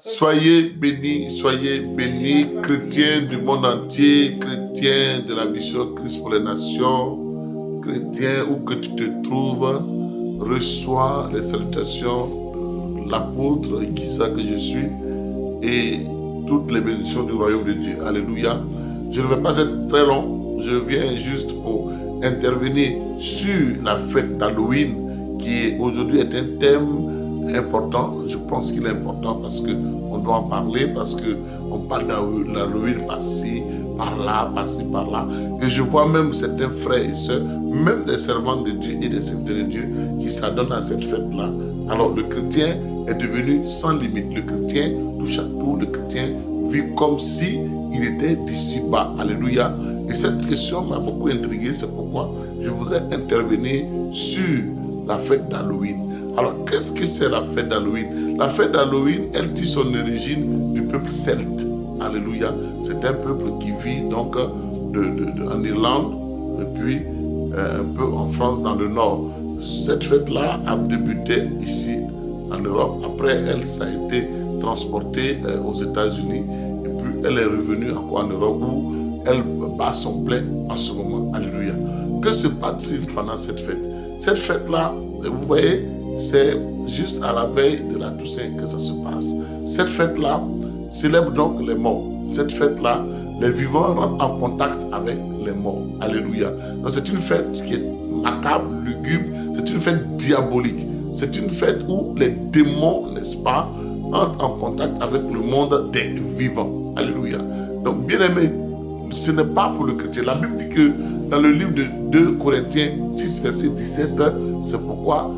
Soyez bénis, chrétiens du monde entier, chrétiens de la mission Christ pour les nations, chrétiens où que tu te trouves, reçois les salutations de l'apôtre Guisa que je suis et toutes les bénédictions du royaume de Dieu. Alléluia. Je ne vais pas être très long, je viens juste pour intervenir sur la fête d'Halloween qui aujourd'hui est un thème important. Je pense qu'il est important parce qu'on doit en parler, parce qu'on parle d'Halloween par-ci, par-là, par-ci, par-là. Et je vois même certains frères et sœurs, même des servants de Dieu et des serviteurs de Dieu qui s'adonnent à cette fête-là. Alors le chrétien est devenu sans limite. Le chrétien touche à tout. Le chrétien vit comme si il était d'ici-bas. Alléluia. Et cette question m'a beaucoup intrigué. C'est pourquoi je voudrais intervenir sur la fête d'Halloween. Alors, qu'est-ce que c'est la fête d'Halloween? La fête d'Halloween, elle tire son origine du peuple celte. Alléluia. C'est un peuple qui vit donc en Irlande et puis un peu en France dans le nord. Cette fête-là a débuté ici en Europe. Après, ça a été transportée aux États-Unis et puis elle est revenue encore en Europe où elle bat son plein en ce moment. Alléluia. Que se passe-t-il pendant cette fête? Cette fête-là, vous voyez, c'est juste à la veille de la Toussaint que ça se passe. Cette fête-là célèbre donc les morts. Cette fête-là, les vivants rentrent en contact avec les morts. Alléluia. Donc c'est une fête qui est macabre, lugubre, c'est une fête diabolique. C'est une fête où les démons, n'est-ce pas, entrent en contact avec le monde des vivants. Alléluia. Donc bien aimé, ce n'est pas pour le chrétien. La Bible dit que dans le livre de 2 Corinthiens 6, verset 17, c'est pourquoi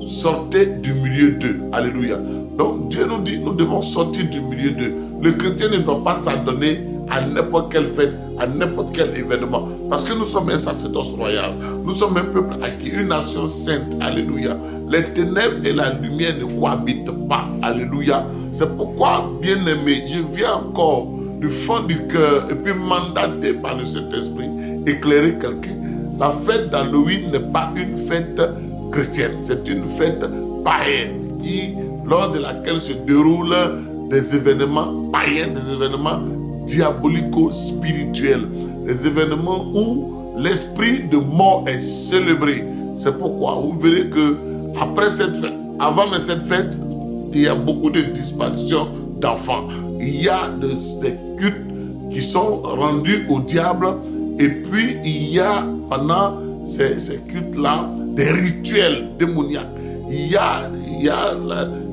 sortez du milieu d'eux. Alléluia. Donc Dieu nous dit, nous devons sortir du milieu d'eux. Le chrétien ne doit pas s'adonner à n'importe quelle fête, à n'importe quel événement. Parce que nous sommes un sacerdoce royal. Nous sommes un peuple acquis, une nation sainte. Alléluia. Les ténèbres et la lumière ne cohabitent pas. Alléluia. C'est pourquoi, bien aimé, je viens encore du fond du cœur et puis mandaté par le Saint-Esprit, éclairer quelqu'un. La fête d'Halloween n'est pas une fête chrétienne, c'est une fête païenne lors de laquelle se déroulent des événements païens, des événements diabolico-spirituels, des événements où l'esprit de mort est célébré. C'est pourquoi vous verrez que après cette fête, avant cette fête, il y a beaucoup de disparitions d'enfants. Il y a des cultes qui sont rendus au diable et puis il y a pendant ces cultes-là des rituels démoniaques. Il y a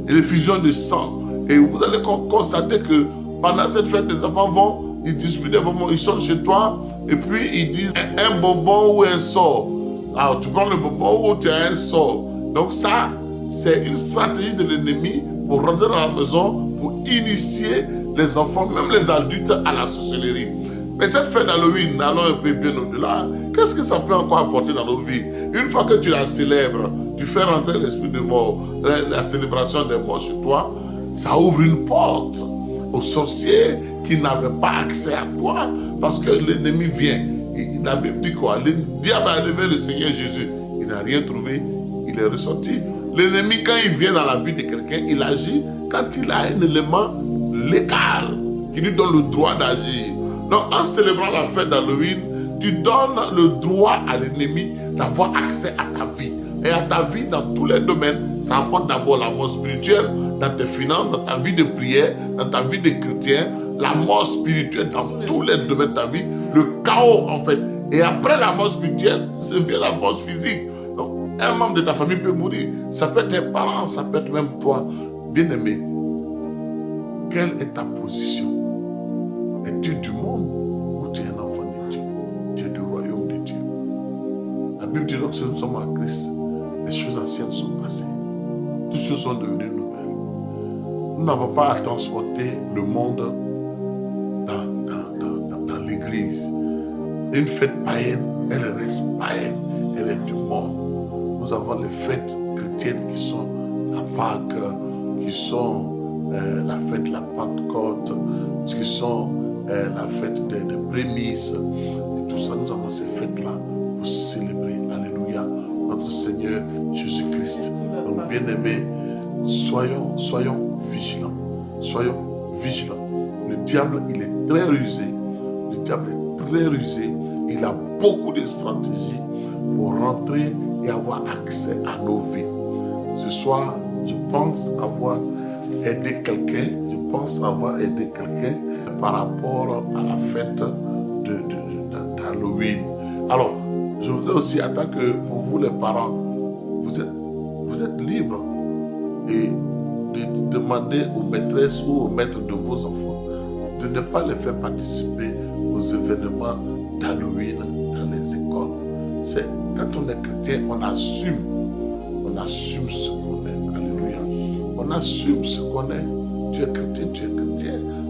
l'effusion de sang. Et vous allez constater que pendant cette fête, les enfants vont, ils disputent des bonbons, ils sont chez toi, et puis ils disent un bonbon ou un sort. Alors tu prends le bonbon ou tu as un sort. Donc ça, c'est une stratégie de l'ennemi pour rentrer dans la maison, pour initier les enfants, même les adultes, à la sorcellerie. Mais cette fête d'Halloween, allons un peu bien au-delà, qu'est-ce que ça peut encore apporter dans nos vies? Une fois que tu la célèbres, tu fais rentrer l'esprit de mort, la célébration des morts chez toi, ça ouvre une porte aux sorciers qui n'avaient pas accès à toi, parce que l'ennemi vient. La Bible dit quoi? Le diable a levé le Seigneur Jésus. Il n'a rien trouvé, il est ressorti. L'ennemi, quand il vient dans la vie de quelqu'un, il agit quand il a un élément légal qui lui donne le droit d'agir. Donc, en célébrant la fête d'Halloween, tu donnes le droit à l'ennemi d'avoir accès à ta vie. Et à ta vie dans tous les domaines. Ça apporte d'abord la mort spirituelle dans tes finances, dans ta vie de prière, dans ta vie de chrétien, la mort spirituelle dans tous les domaines de ta vie, le chaos en fait. Et après la mort spirituelle, c'est vient la mort physique. Donc, un membre de ta famille peut mourir. Ça peut être tes parents, ça peut être même toi. Bien-aimé, quelle est ta position? Es-tu du monde ou tu es un enfant de Dieu? Tu es du royaume de Dieu. La Bible dit que nous sommes en Christ, les choses anciennes sont passées. Toutes choses sont devenues nouvelles. Nous n'avons pas à transporter le monde dans l'église. Une fête païenne, elle reste païenne, elle est du monde. Nous avons les fêtes chrétiennes qui sont la Pâque, qui sont la fête de la Pentecôte, qui sont la fête des prémices. Et tout ça, nous avons ces fêtes-là pour célébrer. Alléluia. Notre Seigneur Jésus-Christ. Donc, bien-aimés, soyons vigilants. Soyons vigilants. Le diable, il est très rusé. Le diable est très rusé. Il a beaucoup de stratégies pour rentrer et avoir accès à nos vies. Ce soir, je pense avoir aidé quelqu'un. Je pense avoir aidé quelqu'un par rapport à la fête d'Halloween. Alors, je voudrais aussi, en tant que pour vous les parents, vous êtes libres et de demander aux maîtresses ou aux maîtres de vos enfants de ne pas les faire participer aux événements d'Halloween dans les écoles. C'est quand on est chrétien, on assume ce qu'on est. Alléluia. On assume ce qu'on est. Tu es chrétien,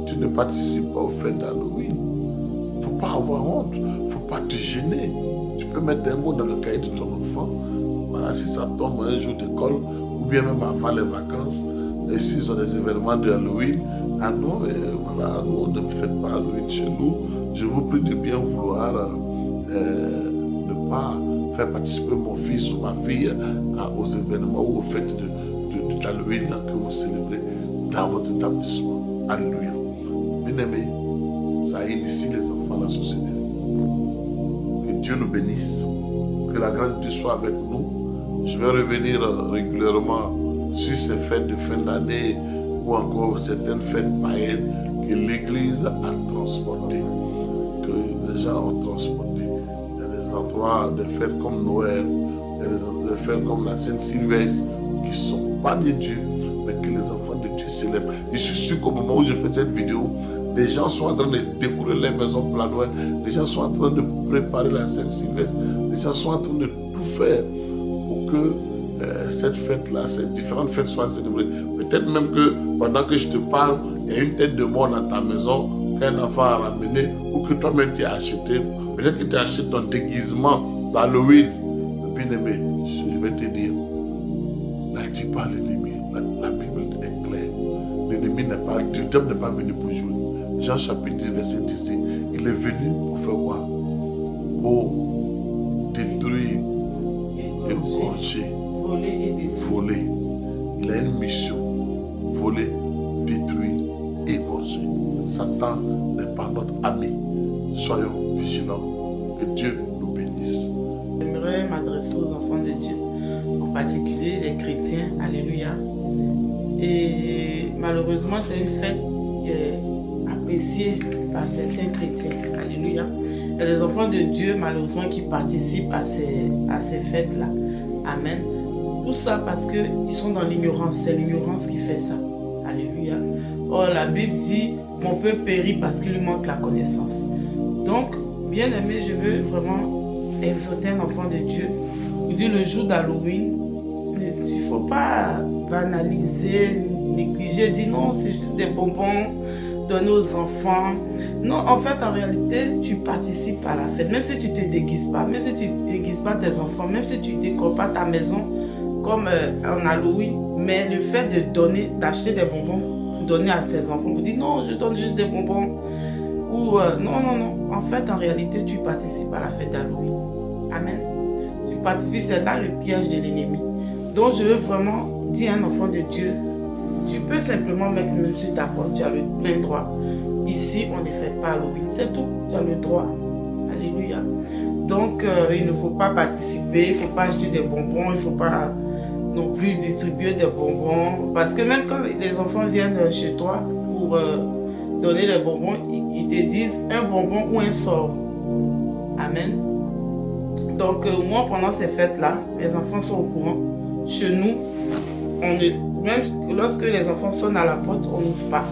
tu ne participes pas aux fêtes d'Halloween. Il ne faut pas avoir honte, il ne faut pas te gêner. Tu peux mettre un mot dans le cahier de ton enfant. Voilà, si ça tombe un jour d'école, ou bien même avant les vacances, et s'ils ont des événements de Halloween, ah non, voilà, nous, ne faites pas Halloween chez nous. Je vous prie de bien vouloir ne pas faire participer mon fils ou ma fille aux événements ou aux fêtes d'Halloween que vous célébrez dans votre établissement. Alléluia. Bien-aimés, ça initie les enfants à la société. Que Dieu nous bénisse. Que la grâce de Dieu soit avec nous. Je vais revenir régulièrement sur ces fêtes de fin d'année ou encore certaines fêtes païennes que l'Église a transportées, que les gens ont transportées. Il y a des endroits, des fêtes comme Noël, il y a des fêtes comme la Saint-Sylvestre qui ne sont pas de Dieu, mais que les enfants de Dieu célèbrent. Je suis sûr qu'au moment où je fais cette vidéo, les gens sont en train de décorer les maisons pour la Noël, les gens sont en train de préparer la Saint-Sylvestre, les gens sont en train de tout faire pour que cette fête-là, ces différentes fêtes soient célébrées. Peut-être même que pendant que je te parle, il y a une tête de mort dans ta maison qu'un enfant a ramené ou que toi-même tu as acheté. Peut-être que tu as acheté ton déguisement d'Halloween. Bien-aimé, je vais te dire, n'attire pas l'ennemi. La Bible est claire. L'ennemi n'est pas, le diable n'est pas venu pour jouer. Jean chapitre 10, verset 10, il est venu pour faire quoi? Pour détruire, égorger, voler. Il a une mission. Voler, détruire, égorger. Satan n'est pas notre ami. Soyons vigilants. Que Dieu nous bénisse. J'aimerais m'adresser aux enfants de Dieu, en particulier les chrétiens. Alléluia. Et malheureusement, c'est une fête qui est appréciée par certains chrétiens. Alléluia. Il y a des enfants de Dieu, malheureusement, qui participent à ces fêtes-là. Amen. Tout ça parce qu'ils sont dans l'ignorance. C'est l'ignorance qui fait ça. Alléluia. Or, la Bible dit, mon peuple périt parce qu'il lui manque la connaissance. Donc, bien aimé, je veux vraiment exhorter un enfant de Dieu. Vous dire le jour d'Halloween, il ne faut pas banaliser, négliger, dire non, c'est juste des bonbons donnés aux enfants. Non, en fait, en réalité, tu participes à la fête. Même si tu ne te déguises pas, même si tu ne déguises pas tes enfants, même si tu ne décores pas ta maison comme en Halloween, mais le fait de donner, d'acheter des bonbons pour donner à ses enfants, vous dites non, je donne juste des bonbons. Ou non. En fait, en réalité, tu participes à la fête d'Halloween. Amen. Tu participes, c'est là le piège de l'ennemi. Donc, je veux vraiment dire à un enfant de Dieu, tu peux simplement mettre même sur ta porte, tu as le plein droit. Ici, on ne fête pas Halloween, c'est tout, tu as le droit. Alléluia. Donc, il ne faut pas participer, il ne faut pas acheter des bonbons, il ne faut pas non plus distribuer des bonbons. Parce que même quand les enfants viennent chez toi pour donner les bonbons, ils te disent un bonbon ou un sort. Amen. Donc, moi, pendant ces fêtes-là, les enfants sont au courant. Chez nous, même lorsque les enfants sonnent à la porte, on n'ouvre pas.